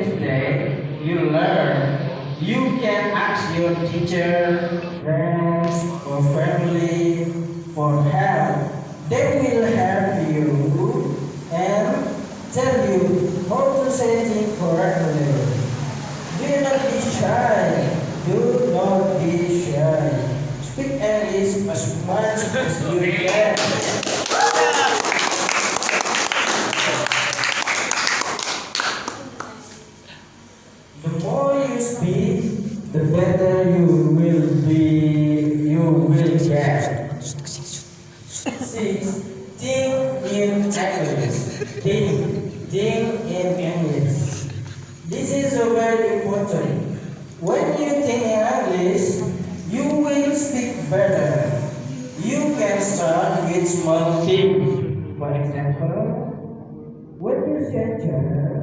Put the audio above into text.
mistake, you learn. You can ask your teacher, friends, or family for help. They will help you and tell you how to say things correctly. Do not be shy. Do not be shy. Speak English as much as you can. The more you speak, the better you will get. Six, think in English. Think in English. This is a very important. When you think in English, you will speak better. You can start with small things. For example, when you say church,